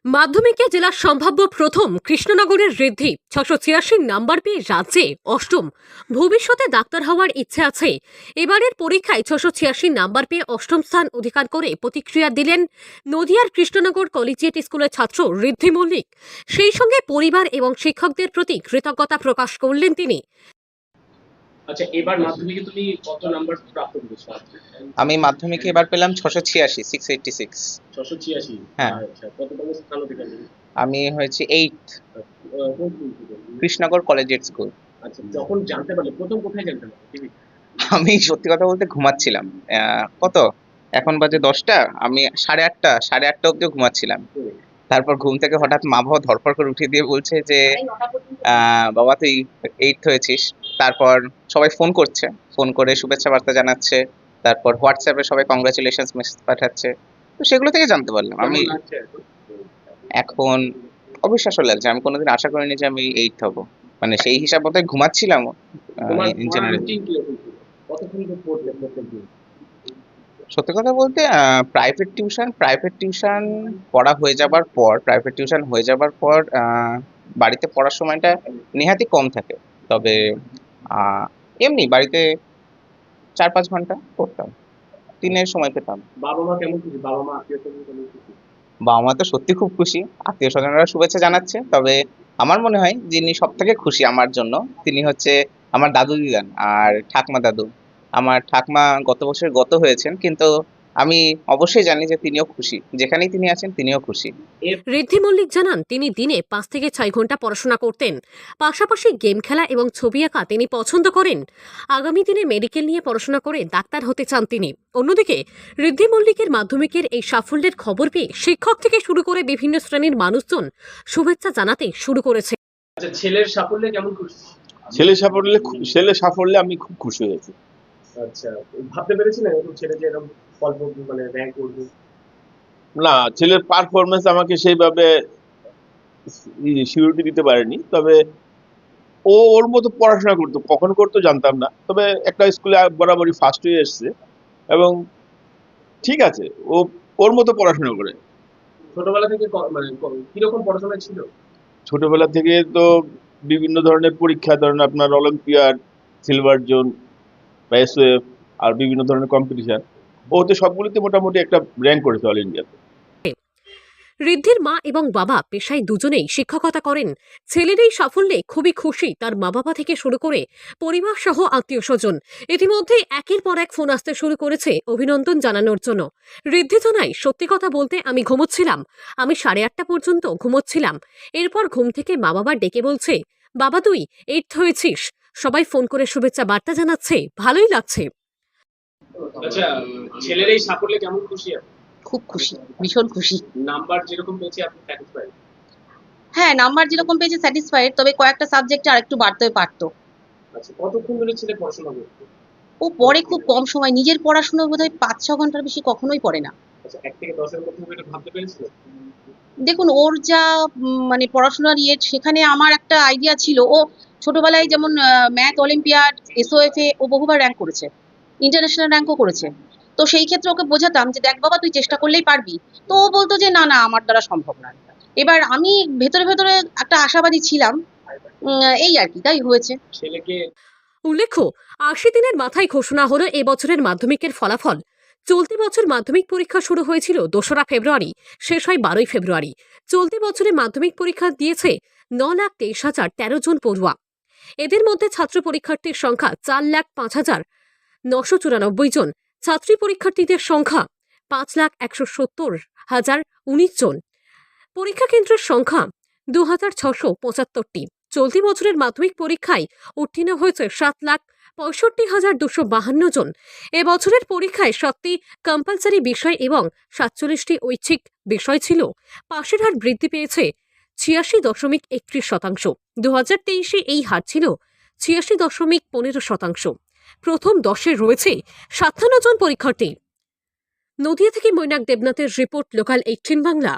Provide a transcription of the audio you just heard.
মাধ্যমিকে জেলার সম্ভাব্য প্রথম কৃষ্ণনগরের ঋদ্ধি 686 নাম্বার পেয়ে রাজ্যে অষ্টম। ভবিষ্যতে ডাক্তার হওয়ার ইচ্ছে আছে। এবারের পরীক্ষায় 686 নাম্বার পেয়ে অষ্টম স্থান অধিকার করে প্রতিক্রিয়া দিলেন নদিয়ার কৃষ্ণনগর কলেজিয়েট স্কুলের ছাত্র ঋদ্ধি মল্লিক। সেই সঙ্গে পরিবার এবং শিক্ষকদের প্রতি কৃতজ্ঞতা প্রকাশ করলেন তিনি। আচ্ছা, এবার মাধ্যমিকে তুমি কত নাম্বার প্রাপ্ত করেছো? আমি মাধ্যমিকে এবার পেলাম 686 686। 686। হ্যাঁ। আচ্ছা, কততম স্থান অধিকার করলে? আমি হয়েছি 8th কোন স্কুল থেকে? Krishnanagar collegiate school. আচ্ছা, যখন জানতে পারলে প্রথম কোথায় জানতে পারলে? টিভি? আমি সত্যি কথা বলতে ঘুমাচ্ছিলাম। কত এখন বাজে 10টা, আমি 8:30 অব্দি ঘুমাচ্ছিলাম। তারপর ঘুম থেকে হঠাৎ মা বাবা ধরপড় করে উঠিয়ে দিয়ে বলছে যে বাবা তুই 8th হয়েছিস। তারপর সবাই ফোন করছে, ফোন করে শুভেচ্ছা বার্তা জানাচ্ছে, তারপর হোয়াটসঅ্যাপে সবাই কংগ্রাচুলেশনস মেসেজ পাঠাচ্ছে। তো সেগুলো থেকে জানতে পারলাম। আমি কেমন লাগছে এখন? এখন অবিশ্বাস্য লাগছে, আমি কোনোদিন আশা করিনি যে আমি 8th হব। মানে সেই হিসাব মতোই ঘুমাচ্ছিলাম। তোমার ইন জেনারেল রুটিন কিরকম ছিল? কতক্ষণ করে পড়তে প্রত্যেকদিন? সত্যি কথা বলতে প্রাইভেট টিউশন প্রাইভেট টিউশন হয়ে যাবার পর বাড়িতে পড়ার সময়টা নেহাতই কম থাকে। তবে এমনি বাড়িতে 4-5 ঘন্টা পড়তাম, দিনের সময় পেতাম। বাবা মা কেমন খুশি? বাবা মা আত্মীয় স্বজন কেমন খুশি? বাবা মা তো সত্যি খুব খুশি, আত্মীয় স্বজনরা শুভেচ্ছা জানাচ্ছে। তবে আমার মনে হয় যিনি সব থেকে খুশি আমার জন্য তিনি হচ্ছে আমার দাদু দিদান আর ঠাকমা দাদু। আমার ঠাকমা গত বছর গত হয়েছেন, কিন্তু আমি অবশ্যই জানি যে তিনিও খুশি, যেখানেই তিনি আছেন তিনিও খুশি। ঋদ্ধি মল্লিক জানান তিনি দিনে 5 থেকে 6 ঘন্টা পড়াশোনা করতেন। পাশাপাশি গেম খেলা এবং ছবি আঁকা তিনি পছন্দ করেন। আগামী দিনে মেডিকেল নিয়ে পড়াশোনা করে ডাক্তার হতে চান তিনি। অন্যদিকে ঋদ্ধি মল্লিকের মাধ্যমিকের এই সাফল্যের খবর পেয়ে শিক্ষক থেকে শুরু করে বিভিন্ন শ্রেণীর মানুষজন শুভেচ্ছা জানাতে শুরু করেছে। আচ্ছা, ছেলের সাফল্যে কেমন খুশি? ছেলে সাফল্যে আমি খুব খুশি হয়েছি। আচ্ছা, ভাবতে পেরেছিলেন এরকম ছেলে যে এরকম অল্প মানে র্যাঙ্ক করবে? না, ছেলের পারফরমেন্স আমাকে সেইভাবে সিউরিটি দিতে পারেনি। তবে ওর মতো পড়াশোনা করতো, কখন করতো জানতাম না। তবে একটা স্কুলে বরাবরই ফার্স্ট হয়ে এসছে এবং ঠিক আছে, ও ওর মতো পড়াশোনা করে। ছোটবেলা থেকে মানে কিরকম পড়াশোনা ছিল? ছোটবেলা থেকে তো বিভিন্ন ধরনের পরীক্ষা, ধরেন আপনার অলিম্পিয়াড, সিলভার জোন বা এসওএফ আর বিভিন্ন ধরনের কম্পিটিশন, ও তো সবগুলিতে মোটামুটি একটা র্যাঙ্ক করেছে অল ইন্ডিয়াতে। ঋদ্ধির মা এবং বাবা পেশায় দুজনেই শিক্ষকতা করেন। ছেলের এই সাফল্যে খুবই খুশি তার মা বাবা থেকে শুরু করে পরিবার সহ আত্মীয় স্বজন। ইতিমধ্যে একের পর এক ফোন আসতে শুরু করেছে অভিনন্দন জানানোর জন্য। ঋদ্ধি জানায়, সত্যি কথা বলতে আমি ঘুমোচ্ছিলাম। আমি 8:30 পর্যন্ত ঘুমোচ্ছিলাম। এরপর ঘুম থেকে মা বাবা ডেকে বলছে, বাবা তুই 8th হয়েছিস। সবাই ফোন করে শুভেচ্ছা বার্তা জানাচ্ছে, ভালোই লাগছে। আচ্ছা, ছেলের এই সাফল্যে কেমন খুশি আপনি? খুব খুশি, ভীষণ খুশি। নাম্বার যেরকম পেয়েছে আপনি স্যাটিসফাইড? হ্যাঁ, নাম্বার যেরকম পেয়েছে স্যাটিসফাইড, তবে কয়েকটা সাবজেক্টে আরেকটু বাড়তেও পারতো। আচ্ছা, কতক্ষণ ধরে ছেলে পড়াশোনা করতো? ও পড়ে খুব কম সময়, নিজের পড়াশোনা বোধহয় 5-6 ঘন্টার বেশি কখনোই পড়ে না। আচ্ছা, 1 থেকে 10 এর মধ্যে এটা ভাবতে পেরেছিলেন? দেখুন ওর যা মানে পড়াশোনার সেখানে আমার একটা আইডিয়া ছিল। ও ছোটবেলায় যেমন ম্যাথ অলিম্পিয়াড, এসওএফ এ ও বহুবার র্যাঙ্ক করেছে, ইন্টারন্যাশনাল র্যাঙ্কও করেছে। তো সেই ক্ষেত্রে ওকে বোঝাতাম যে দেখ বাবা তুই চেষ্টা করলেই পারবি। তো ও বলতো যে না না আমার দ্বারা সম্ভব না। এবার আমি ভেতরে ভেতরে একটা আশাবাদী ছিলাম, এই আর কি, তাই হয়েছে। ছেলেকে উল্লেখ্য, ৮০ দিনের মাথায় ঘোষণা হলো এবছরের মাধ্যমিকের ফলাফল। চলতি বছর মাধ্যমিক পরীক্ষা শুরু হয়েছিল 2রা ফেব্রুয়ারি, শেষ হয় 12ই ফেব্রুয়ারি। চলতি বছরে মাধ্যমিক পরীক্ষা দিয়েছে 9,23,013 জন পড়ুয়া। এদের মধ্যে ছাত্র পরীক্ষার্থীর সংখ্যা 4,05,994 জন। ছাত্রী পরীক্ষার্থীদের সংখ্যা 5,170,019 জন। পরীক্ষা কেন্দ্রের সংখ্যা 2,675টি। চলতি বছরের মাধ্যমিক পরীক্ষায় উত্তীর্ণ হয়েছে 7,65,252 জন। এবছরের পরীক্ষায় 7টি কম্পালসারি বিষয় এবং 47টি ঐচ্ছিক বিষয় ছিল। পাশের হার বৃদ্ধি পেয়েছে 86.31%। 2023-এ এই হার ছিল 86.15%। প্রথম 10-এ রয়েছে 57 জন পরীক্ষার্থী। নদিয়া থেকে মৈনাক দেবনাথের রিপোর্ট, লোকাল 18 বাংলা।